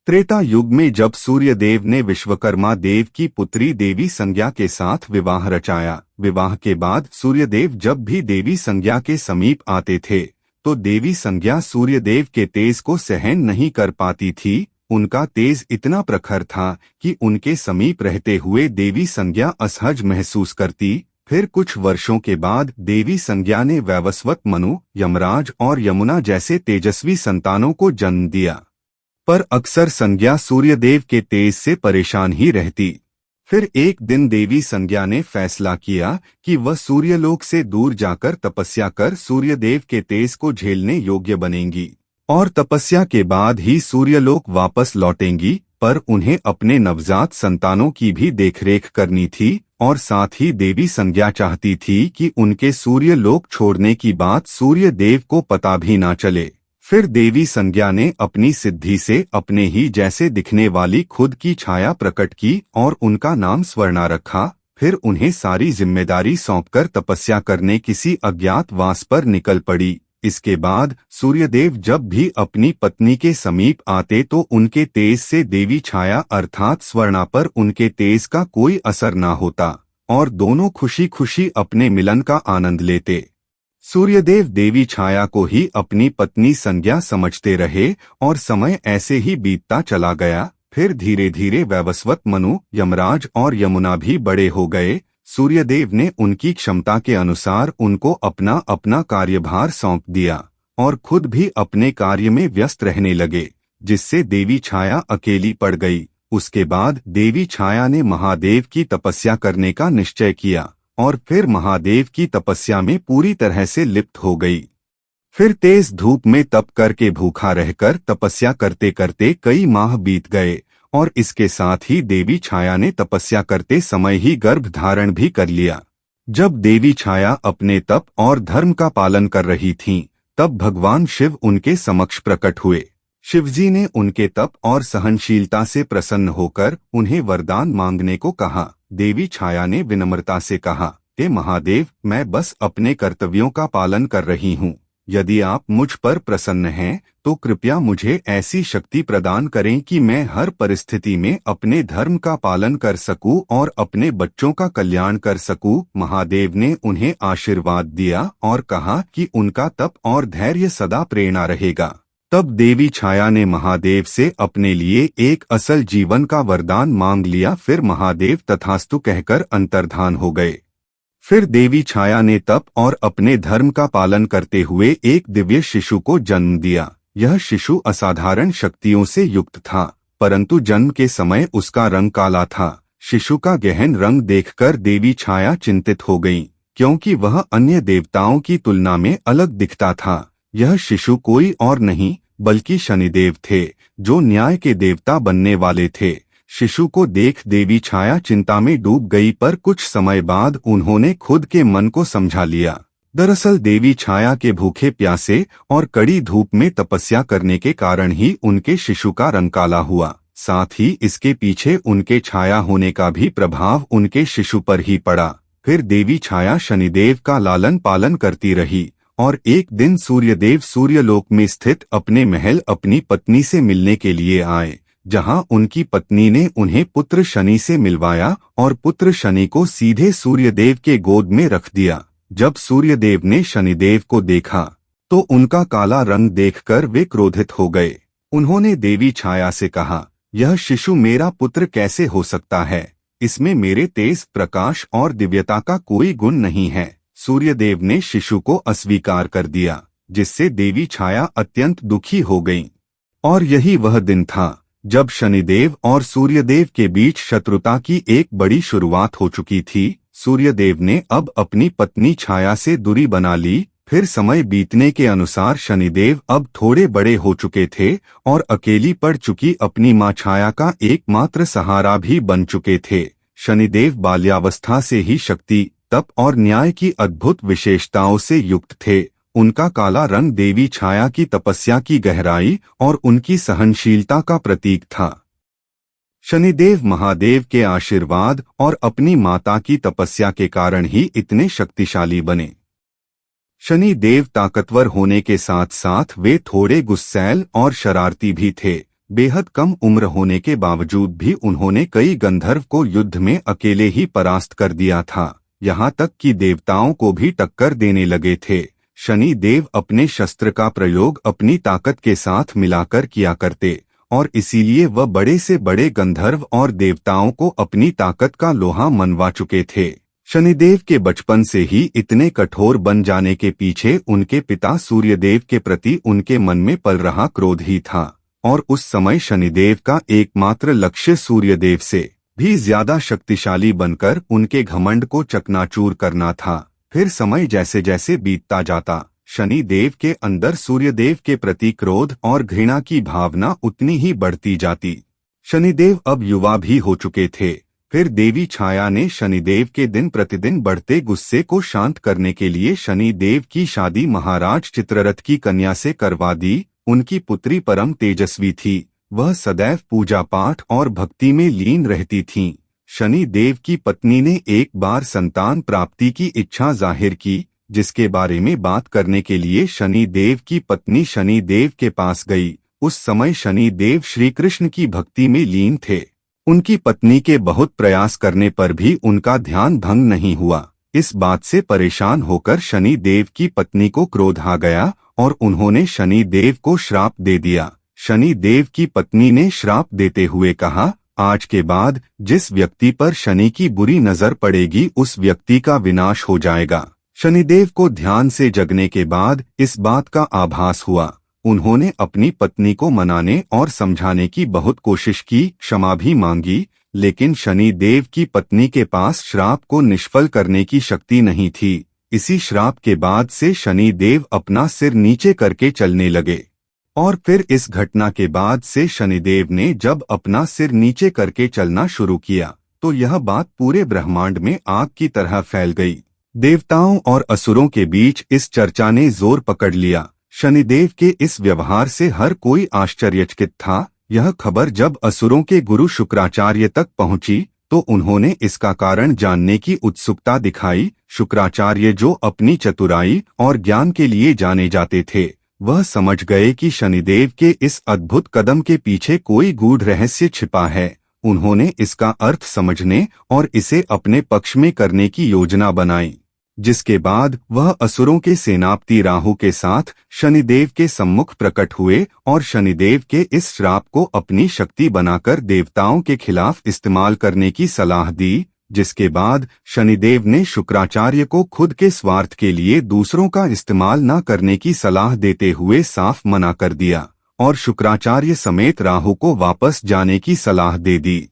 त्रेता युग में जब सूर्यदेव ने विश्वकर्मा देव की पुत्री देवी संज्ञा के साथ विवाह रचाया, विवाह के बाद सूर्यदेव जब भी देवी संज्ञा के समीप आते थे तो देवी संज्ञा सूर्यदेव के तेज को सहन नहीं कर पाती थी। उनका तेज इतना प्रखर था कि उनके समीप रहते हुए देवी संज्ञा असहज महसूस करती। फिर कुछ वर्षों के बाद देवी संज्ञा ने वैवस्वत, मनु, यमराज और यमुना जैसे तेजस्वी संतानों को जन्म दिया, पर अक्सर संज्ञा सूर्यदेव के तेज से परेशान ही रहती। फिर एक दिन देवी संज्ञा ने फैसला किया कि वह सूर्यलोक से दूर जाकर तपस्या कर सूर्यदेव के तेज को झेलने योग्य बनेंगी और तपस्या के बाद ही सूर्यलोक वापस लौटेंगी। पर उन्हें अपने नवजात संतानों की भी देखरेख करनी थी और साथ ही देवी संज्ञा चाहती थी कि उनके सूर्यलोक छोड़ने की बात सूर्यदेव को पता भी ना चले। फिर देवी संज्ञा ने अपनी सिद्धि से अपने ही जैसे दिखने वाली खुद की छाया प्रकट की और उनका नाम स्वर्णा रखा। फिर उन्हें सारी जिम्मेदारी सौंपकर तपस्या करने किसी अज्ञात वास पर निकल पड़ी। इसके बाद सूर्यदेव जब भी अपनी पत्नी के समीप आते तो उनके तेज से देवी छाया अर्थात स्वर्णा पर उनके तेज का कोई असर ना होता और दोनों खुशी खुशी अपने मिलन का आनंद लेते। सूर्यदेव देवी छाया को ही अपनी पत्नी संज्ञा समझते रहे और समय ऐसे ही बीतता चला गया। फिर धीरे धीरे वैवस्वत, मनु, यमराज और यमुना भी बड़े हो गए। सूर्यदेव ने उनकी क्षमता के अनुसार उनको अपना अपना कार्यभार सौंप दिया और खुद भी अपने कार्य में व्यस्त रहने लगे, जिससे देवी छाया अकेली पड़ गई। उसके बाद देवी छाया ने महादेव की तपस्या करने का निश्चय किया और फिर महादेव की तपस्या में पूरी तरह से लिप्त हो गई। फिर तेज धूप में तप करके भूखा रहकर तपस्या करते करते कई माह बीत गए और इसके साथ ही देवी छाया ने तपस्या करते समय ही गर्भ धारण भी कर लिया। जब देवी छाया अपने तप और धर्म का पालन कर रही थीं, तब भगवान शिव उनके समक्ष प्रकट हुए। शिवजी ने उनके तप और सहनशीलता से प्रसन्न होकर उन्हें वरदान मांगने को कहा। देवी छाया ने विनम्रता से कहा, हे महादेव, मैं बस अपने कर्तव्यों का पालन कर रही हूँ। यदि आप मुझ पर प्रसन्न हैं तो कृपया मुझे ऐसी शक्ति प्रदान करें कि मैं हर परिस्थिति में अपने धर्म का पालन कर सकूं और अपने बच्चों का कल्याण कर सकूं। महादेव ने उन्हें आशीर्वाद दिया और कहा कि उनका तप और धैर्य सदा प्रेरणा रहेगा। तब देवी छाया ने महादेव से अपने लिए एक असल जीवन का वरदान मांग लिया। फिर महादेव तथास्तु कहकर अंतर्धान हो गए। फिर देवी छाया ने तप और अपने धर्म का पालन करते हुए एक दिव्य शिशु को जन्म दिया। यह शिशु असाधारण शक्तियों से युक्त था, परंतु जन्म के समय उसका रंग काला था। शिशु का गहन रंग देखकर देवी छाया चिंतित हो गईं, क्योंकि वह अन्य देवताओं की तुलना में अलग दिखता था। यह शिशु कोई और नहीं बल्कि शनिदेव थे, जो न्याय के देवता बनने वाले थे। शिशु को देख देवी छाया चिंता में डूब गई, पर कुछ समय बाद उन्होंने खुद के मन को समझा लिया। दरअसल देवी छाया के भूखे प्यासे और कड़ी धूप में तपस्या करने के कारण ही उनके शिशु का रंग काला हुआ। साथ ही इसके पीछे उनके छाया होने का भी प्रभाव उनके शिशु पर ही पड़ा। फिर देवी छाया शनिदेव का लालन पालन करती रही और एक दिन सूर्यदेव सूर्यलोक में स्थित अपने महल अपनी पत्नी से मिलने के लिए आए, जहां उनकी पत्नी ने उन्हें पुत्र शनि से मिलवाया और पुत्र शनि को सीधे सूर्यदेव के गोद में रख दिया। जब सूर्यदेव ने शनिदेव को देखा तो उनका काला रंग देखकर वे क्रोधित हो गए। उन्होंने देवी छाया से कहा, यह शिशु मेरा पुत्र कैसे हो सकता है? इसमें मेरे तेज, प्रकाश और दिव्यता का कोई गुण नहीं है। सूर्यदेव ने शिशु को अस्वीकार कर दिया, जिससे देवी छाया अत्यंत दुखी हो गईं। और यही वह दिन था जब शनिदेव और सूर्यदेव के बीच शत्रुता की एक बड़ी शुरुआत हो चुकी थी। सूर्यदेव ने अब अपनी पत्नी छाया से दूरी बना ली। फिर समय बीतने के अनुसार शनिदेव अब थोड़े बड़े हो चुके थे और अकेली पड़ चुकी अपनी मां छाया का एकमात्र सहारा भी बन चुके थे। शनिदेव बाल्यावस्था से ही शक्ति, तप और न्याय की अद्भुत विशेषताओं से युक्त थे। उनका काला रंग देवी छाया की तपस्या की गहराई और उनकी सहनशीलता का प्रतीक था। शनिदेव महादेव के आशीर्वाद और अपनी माता की तपस्या के कारण ही इतने शक्तिशाली बने। शनि देव ताकतवर होने के साथ साथ वे थोड़े गुस्सैल और शरारती भी थे, बेहद कम उम्र होने के बावजूद भी उन्होंने कई गंधर्व को युद्ध में अकेले ही परास्त कर दिया था, यहाँ तक कि देवताओं को भी टक्कर देने लगे थे। शनि देव अपने शस्त्र का प्रयोग अपनी ताकत के साथ मिलाकर किया करते और इसीलिए वह बड़े से बड़े गंधर्व और देवताओं को अपनी ताकत का लोहा मनवा चुके थे। शनिदेव के बचपन से ही इतने कठोर बन जाने के पीछे उनके पिता सूर्यदेव के प्रति उनके मन में पल रहा क्रोध ही था और उस समय शनिदेव का एकमात्र लक्ष्य सूर्यदेव से भी ज्यादा शक्तिशाली बनकर उनके घमंड को चकनाचूर करना था। फिर समय जैसे जैसे बीतता जाता, शनिदेव के अंदर सूर्यदेव के प्रति क्रोध और घृणा की भावना उतनी ही बढ़ती जाती। शनिदेव अब युवा भी हो चुके थे। फिर देवी छाया ने शनिदेव के दिन प्रतिदिन बढ़ते गुस्से को शांत करने के लिए शनिदेव की शादी महाराज चित्ररथ की कन्या से करवा दी। उनकी पुत्री परम तेजस्वी थी, वह सदैव पूजा पाठ और भक्ति में लीन रहती थीं। शनिदेव की पत्नी ने एक बार संतान प्राप्ति की इच्छा जाहिर की, जिसके बारे में बात करने के लिए शनिदेव की पत्नी शनिदेव के पास गई। उस समय शनिदेव श्री कृष्ण की भक्ति में लीन थे। उनकी पत्नी के बहुत प्रयास करने पर भी उनका ध्यान भंग नहीं हुआ। इस बात से परेशान होकर शनिदेव की पत्नी को क्रोध आ गया और उन्होंने शनिदेव को श्राप दे दिया। शनिदेव की पत्नी ने श्राप देते हुए कहा, आज के बाद जिस व्यक्ति पर शनि की बुरी नजर पड़ेगी उस व्यक्ति का विनाश हो जाएगा। शनिदेव को ध्यान से जगने के बाद इस बात का आभास हुआ। उन्होंने अपनी पत्नी को मनाने और समझाने की बहुत कोशिश की, क्षमा भी मांगी, लेकिन शनिदेव की पत्नी के पास श्राप को निष्फल करने की शक्ति नहीं थी। इसी श्राप के बाद से शनिदेव अपना सिर नीचे करके चलने लगे और फिर इस घटना के बाद से शनिदेव ने जब अपना सिर नीचे करके चलना शुरू किया तो यह बात पूरे ब्रह्मांड में आग की तरह फैल गई। देवताओं और असुरों के बीच इस चर्चा ने जोर पकड़ लिया। शनिदेव के इस व्यवहार से हर कोई आश्चर्यचकित था। यह खबर जब असुरों के गुरु शुक्राचार्य तक पहुंची तो उन्होंने इसका कारण जानने की उत्सुकता दिखाई। शुक्राचार्य, जो अपनी चतुराई और ज्ञान के लिए जाने जाते थे, वह समझ गए कि शनिदेव के इस अद्भुत कदम के पीछे कोई गूढ़ रहस्य छिपा है। उन्होंने इसका अर्थ समझने और इसे अपने पक्ष में करने की योजना बनाई, जिसके बाद वह असुरों के सेनापति राहु के साथ शनिदेव के सम्मुख प्रकट हुए और शनिदेव के इस श्राप को अपनी शक्ति बनाकर देवताओं के खिलाफ इस्तेमाल करने की सलाह दी। जिसके बाद शनिदेव ने शुक्राचार्य को खुद के स्वार्थ के लिए दूसरों का इस्तेमाल न करने की सलाह देते हुए साफ मना कर दिया और शुक्राचार्य समेत राहु को वापस जाने की सलाह दे दी।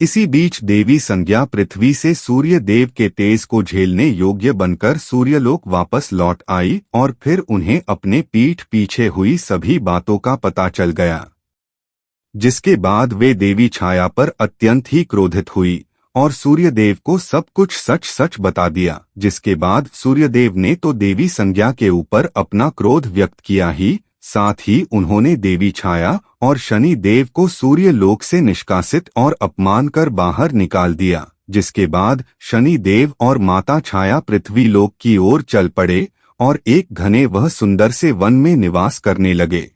इसी बीच देवी संज्ञा पृथ्वी से सूर्य देव के तेज को झेलने योग्य बनकर सूर्यलोक वापस लौट आई और फिर उन्हें अपने पीठ पीछे हुई सभी बातों का पता चल गया, जिसके बाद वे देवी छाया पर अत्यंत ही क्रोधित हुई और सूर्यदेव को सब कुछ सच सच बता दिया। जिसके बाद सूर्यदेव ने तो देवी संज्ञा के ऊपर अपना क्रोध व्यक्त किया ही, साथ ही उन्होंने देवी छाया और शनि देव को सूर्य लोक से निष्कासित और अपमान कर बाहर निकाल दिया। जिसके बाद शनि देव और माता छाया पृथ्वी लोक की ओर चल पड़े और एक घने वह सुंदर से वन में निवास करने लगे।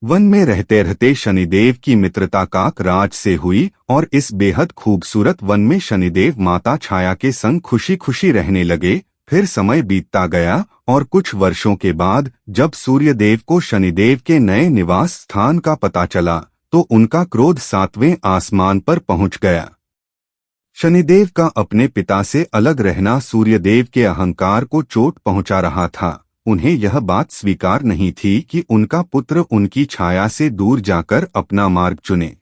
वन में रहते रहते शनिदेव की मित्रता काक राज से हुई और इस बेहद खूबसूरत वन में शनिदेव माता छाया के संग खुशी खुशी रहने लगे। फिर समय बीतता गया और कुछ वर्षों के बाद जब सूर्यदेव को शनिदेव के नए निवास स्थान का पता चला तो उनका क्रोध 7वें आसमान पर पहुंच गया। शनिदेव का अपने पिता से अलग रहना सूर्यदेव के अहंकार को चोट पहुंचा रहा था। उन्हें यह बात स्वीकार नहीं थी कि उनका पुत्र उनकी छाया से दूर जाकर अपना मार्ग चुने।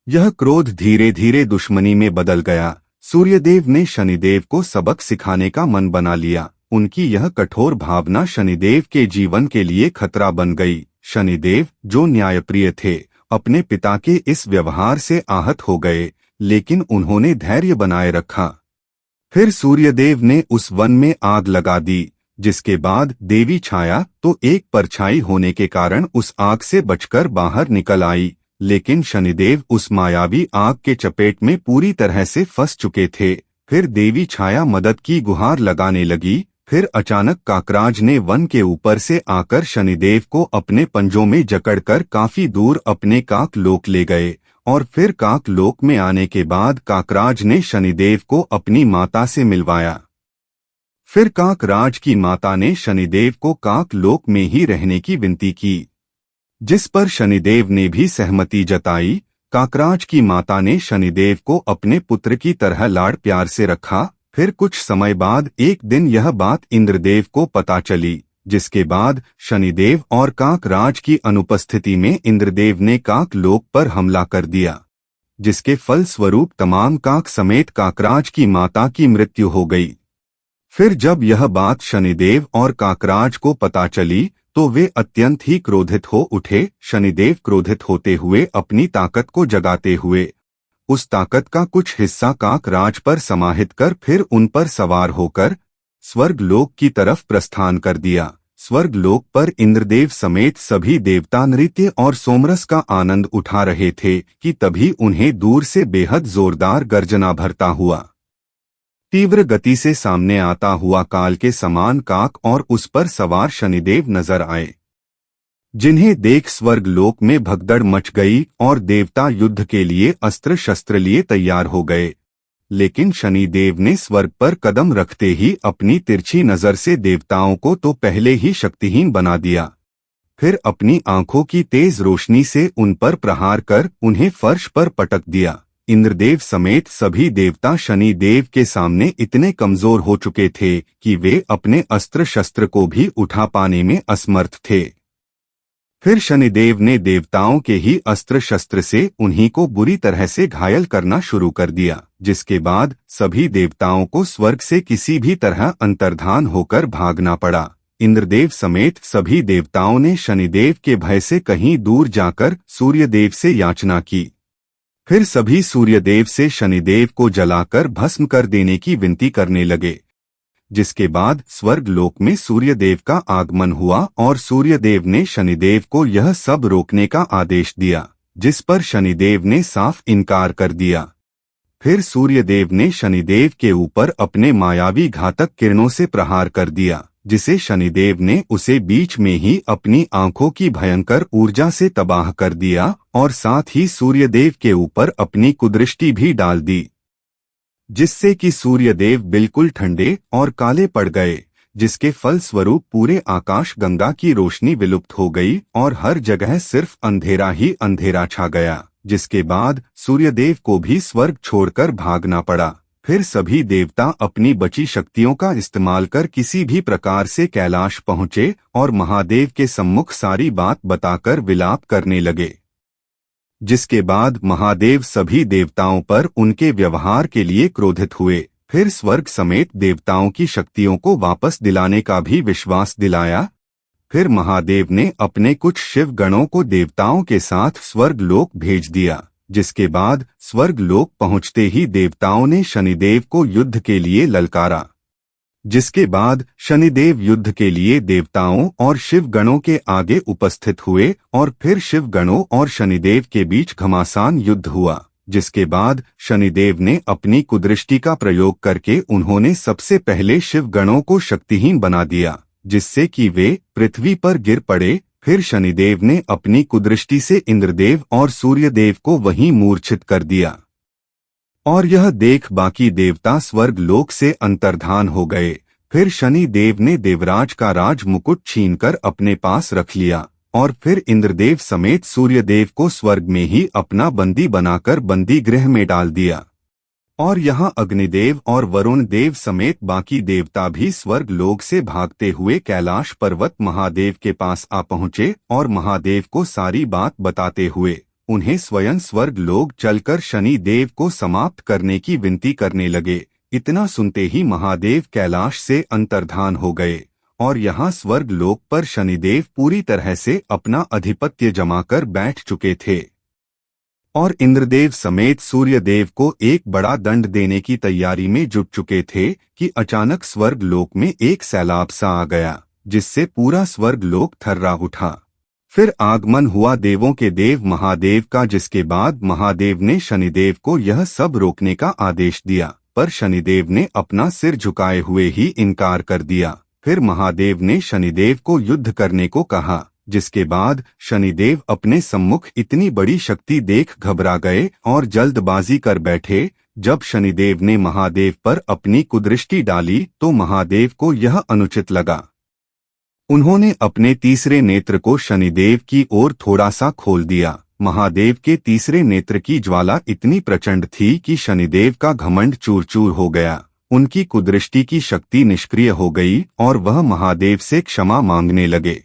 यह क्रोध धीरे धीरे दुश्मनी में बदल गया। सूर्यदेव ने शनिदेव को सबक सिखाने का मन बना लिया। उनकी यह कठोर भावना शनिदेव के जीवन के लिए खतरा बन गई। शनिदेव, जो न्यायप्रिय थे, अपने पिता के इस व्यवहार से आहत हो गए, लेकिन उन्होंने धैर्य बनाए रखा। फिर सूर्यदेव ने उस वन में आग लगा दी, जिसके बाद देवी छाया तो एक परछाई होने के कारण उस आग से बचकर बाहर निकल आई, लेकिन शनिदेव उस मायावी आग के चपेट में पूरी तरह से फंस चुके थे। फिर देवी छाया मदद की गुहार लगाने लगी, फिर अचानक काकराज ने वन के ऊपर से आकर शनिदेव को अपने पंजों में जकड़कर काफी दूर अपने काक लोक ले गए, और फिर काक लोक में आने के बाद काकराज ने शनिदेव को अपनी माता से मिलवाया। फिर काकराज की माता ने शनिदेव को काक लोक में ही रहने की विनती की, जिस पर शनिदेव ने भी सहमति जताई। काकराज की माता ने शनिदेव को अपने पुत्र की तरह लाड़ प्यार से रखा। फिर कुछ समय बाद एक दिन यह बात इंद्रदेव को पता चली, जिसके बाद शनिदेव और काकराज की अनुपस्थिति में इंद्रदेव ने काक लोक पर हमला कर दिया, जिसके फल स्वरूप तमाम काक समेत काकराज की माता की मृत्यु हो गई। फिर जब यह बात शनिदेव और काकराज को पता चली तो वे अत्यंत ही क्रोधित हो उठे। शनिदेव क्रोधित होते हुए अपनी ताकत को जगाते हुए उस ताकत का कुछ हिस्सा काकराज पर समाहित कर फिर उन पर सवार होकर स्वर्ग लोक की तरफ प्रस्थान कर दिया। स्वर्ग लोक पर इंद्रदेव समेत सभी देवता नृत्य और सोमरस का आनंद उठा रहे थे कि तभी उन्हें दूर से बेहद जोरदार गर्जना भरता हुआ तीव्र गति से सामने आता हुआ काल के समान काक और उस पर सवार शनिदेव नजर आए, जिन्हें देख स्वर्ग लोक में भगदड़ मच गई और देवता युद्ध के लिए अस्त्र शस्त्र लिए तैयार हो गए। लेकिन शनिदेव ने स्वर्ग पर कदम रखते ही अपनी तिरछी नजर से देवताओं को तो पहले ही शक्तिहीन बना दिया, फिर अपनी आंखों की तेज रोशनी से उन पर प्रहार कर उन्हें फर्श पर पटक दिया। इंद्रदेव समेत सभी देवता शनिदेव के सामने इतने कमजोर हो चुके थे कि वे अपने अस्त्र शस्त्र को भी उठा पाने में असमर्थ थे। फिर शनिदेव ने देवताओं के ही अस्त्र शस्त्र से उन्हीं को बुरी तरह से घायल करना शुरू कर दिया, जिसके बाद सभी देवताओं को स्वर्ग से किसी भी तरह अंतर्धान होकर भागना पड़ा। इंद्रदेव समेत सभी देवताओं ने शनिदेव के भय से कहीं दूर जाकर सूर्यदेव से याचना की। फिर सभी सूर्यदेव से शनिदेव को जलाकर भस्म कर देने की विनती करने लगे, जिसके बाद स्वर्ग लोक में सूर्यदेव का आगमन हुआ और सूर्यदेव ने शनिदेव को यह सब रोकने का आदेश दिया, जिस पर शनिदेव ने साफ इनकार कर दिया। फिर सूर्यदेव ने शनिदेव के ऊपर अपने मायावी घातक किरणों से प्रहार कर दिया, जिसे शनिदेव ने उसे बीच में ही अपनी आंखों की भयंकर ऊर्जा से तबाह कर दिया और साथ ही सूर्यदेव के ऊपर अपनी कुदृष्टि भी डाल दी, जिससे कि सूर्यदेव बिल्कुल ठंडे और काले पड़ गए, जिसके फल स्वरूप पूरे आकाश गंगा की रोशनी विलुप्त हो गई और हर जगह सिर्फ अंधेरा ही अंधेरा छा गया, जिसके बाद सूर्यदेव को भी स्वर्ग छोड़कर भागना पड़ा। फिर सभी देवता अपनी बची शक्तियों का इस्तेमाल कर किसी भी प्रकार से कैलाश पहुँचे और महादेव के सम्मुख सारी बात बताकर विलाप करने लगे, जिसके बाद महादेव सभी देवताओं पर उनके व्यवहार के लिए क्रोधित हुए। फिर स्वर्ग समेत देवताओं की शक्तियों को वापस दिलाने का भी विश्वास दिलाया। फिर महादेव ने अपने कुछ शिव गणों को देवताओं के साथ स्वर्ग लोक भेज दिया, जिसके बाद स्वर्ग लोक पहुंचते ही देवताओं ने शनिदेव को युद्ध के लिए ललकारा, जिसके बाद शनिदेव युद्ध के लिए देवताओं और शिव गणों के आगे उपस्थित हुए और फिर शिव गणों और शनिदेव के बीच घमासान युद्ध हुआ, जिसके बाद शनिदेव ने अपनी कुदृष्टि का प्रयोग करके उन्होंने सबसे पहले शिव गणों को शक्तिहीन बना दिया, जिससे कि वे पृथ्वी पर गिर पड़े। फिर शनिदेव ने अपनी कुदृष्टि से इंद्रदेव और सूर्यदेव को वहीं मूर्छित कर दिया और यह देख बाकी देवता स्वर्ग लोक से अंतर्धान हो गए। फिर शनि देव ने देवराज का राज मुकुट छीनकर अपने पास रख लिया और फिर इंद्रदेव समेत सूर्यदेव को स्वर्ग में ही अपना बंदी बनाकर बंदी गृह में डाल दिया। और यहाँ अग्निदेव और वरुण देव समेत बाकी देवता भी स्वर्ग लोक से भागते हुए कैलाश पर्वत महादेव के पास आ पहुँचे और महादेव को सारी बात बताते हुए उन्हें स्वयं स्वर्ग लोक चलकर शनि देव को समाप्त करने की विनती करने लगे। इतना सुनते ही महादेव कैलाश से अंतर्धान हो गए और यहाँ स्वर्ग लोक पर शनिदेव पूरी तरह से अपना आधिपत्य जमाकर बैठ चुके थे और इंद्रदेव समेत सूर्यदेव को एक बड़ा दंड देने की तैयारी में जुट चुके थे कि अचानक स्वर्ग लोक में एक सैलाब सा आ गया, जिससे पूरा स्वर्ग लोक थर्रा उठा। फिर आगमन हुआ देवों के देव महादेव का, जिसके बाद महादेव ने शनिदेव को यह सब रोकने का आदेश दिया पर शनिदेव ने अपना सिर झुकाए हुए ही इनकार कर दिया। फिर महादेव ने शनिदेव को युद्ध करने को कहा, जिसके बाद शनिदेव अपने सम्मुख इतनी बड़ी शक्ति देख घबरा गए और जल्दबाजी कर बैठे। जब शनिदेव ने महादेव पर अपनी कुदृष्टि डाली तो महादेव को यह अनुचित लगा। उन्होंने अपने तीसरे नेत्र को शनिदेव की ओर थोड़ा सा खोल दिया। महादेव के तीसरे नेत्र की ज्वाला इतनी प्रचंड थी कि शनिदेव का घमंड चूर चूर हो गया। उनकी कुदृष्टि की शक्ति निष्क्रिय हो गई और वह महादेव से क्षमा मांगने लगे।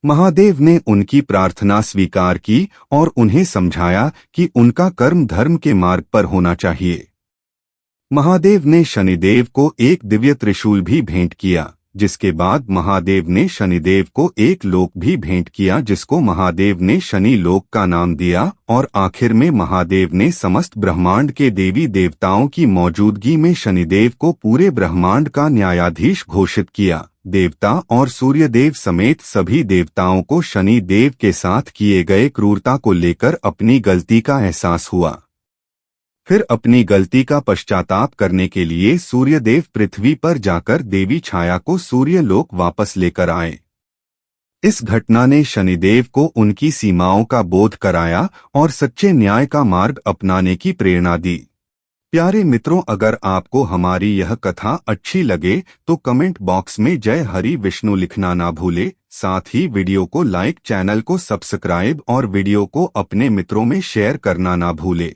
महादेव ने उनकी प्रार्थना स्वीकार की और उन्हें समझाया कि उनका कर्म धर्म के मार्ग पर होना चाहिए। महादेव ने शनिदेव को एक दिव्य त्रिशूल भी भेंट किया, जिसके बाद महादेव ने शनिदेव को एक लोक भी भेंट किया, जिसको महादेव ने शनि लोक का नाम दिया। और आखिर में महादेव ने समस्त ब्रह्मांड के देवी देवताओं की मौजूदगी में शनिदेव को पूरे ब्रह्मांड का न्यायाधीश घोषित किया। देवता और सूर्यदेव समेत सभी देवताओं को शनि देव के साथ किए गए क्रूरता को लेकर अपनी गलती का एहसास हुआ। फिर अपनी गलती का पश्चाताप करने के लिए सूर्यदेव पृथ्वी पर जाकर देवी छाया को सूर्यलोक वापस लेकर आए। इस घटना ने शनिदेव को उनकी सीमाओं का बोध कराया और सच्चे न्याय का मार्ग अपनाने की प्रेरणा दी। प्यारे मित्रों, अगर आपको हमारी यह कथा अच्छी लगे तो कमेंट बॉक्स में जय हरि विष्णु लिखना ना भूले। साथ ही वीडियो को लाइक, चैनल को सब्सक्राइब और वीडियो को अपने मित्रों में शेयर करना ना भूले।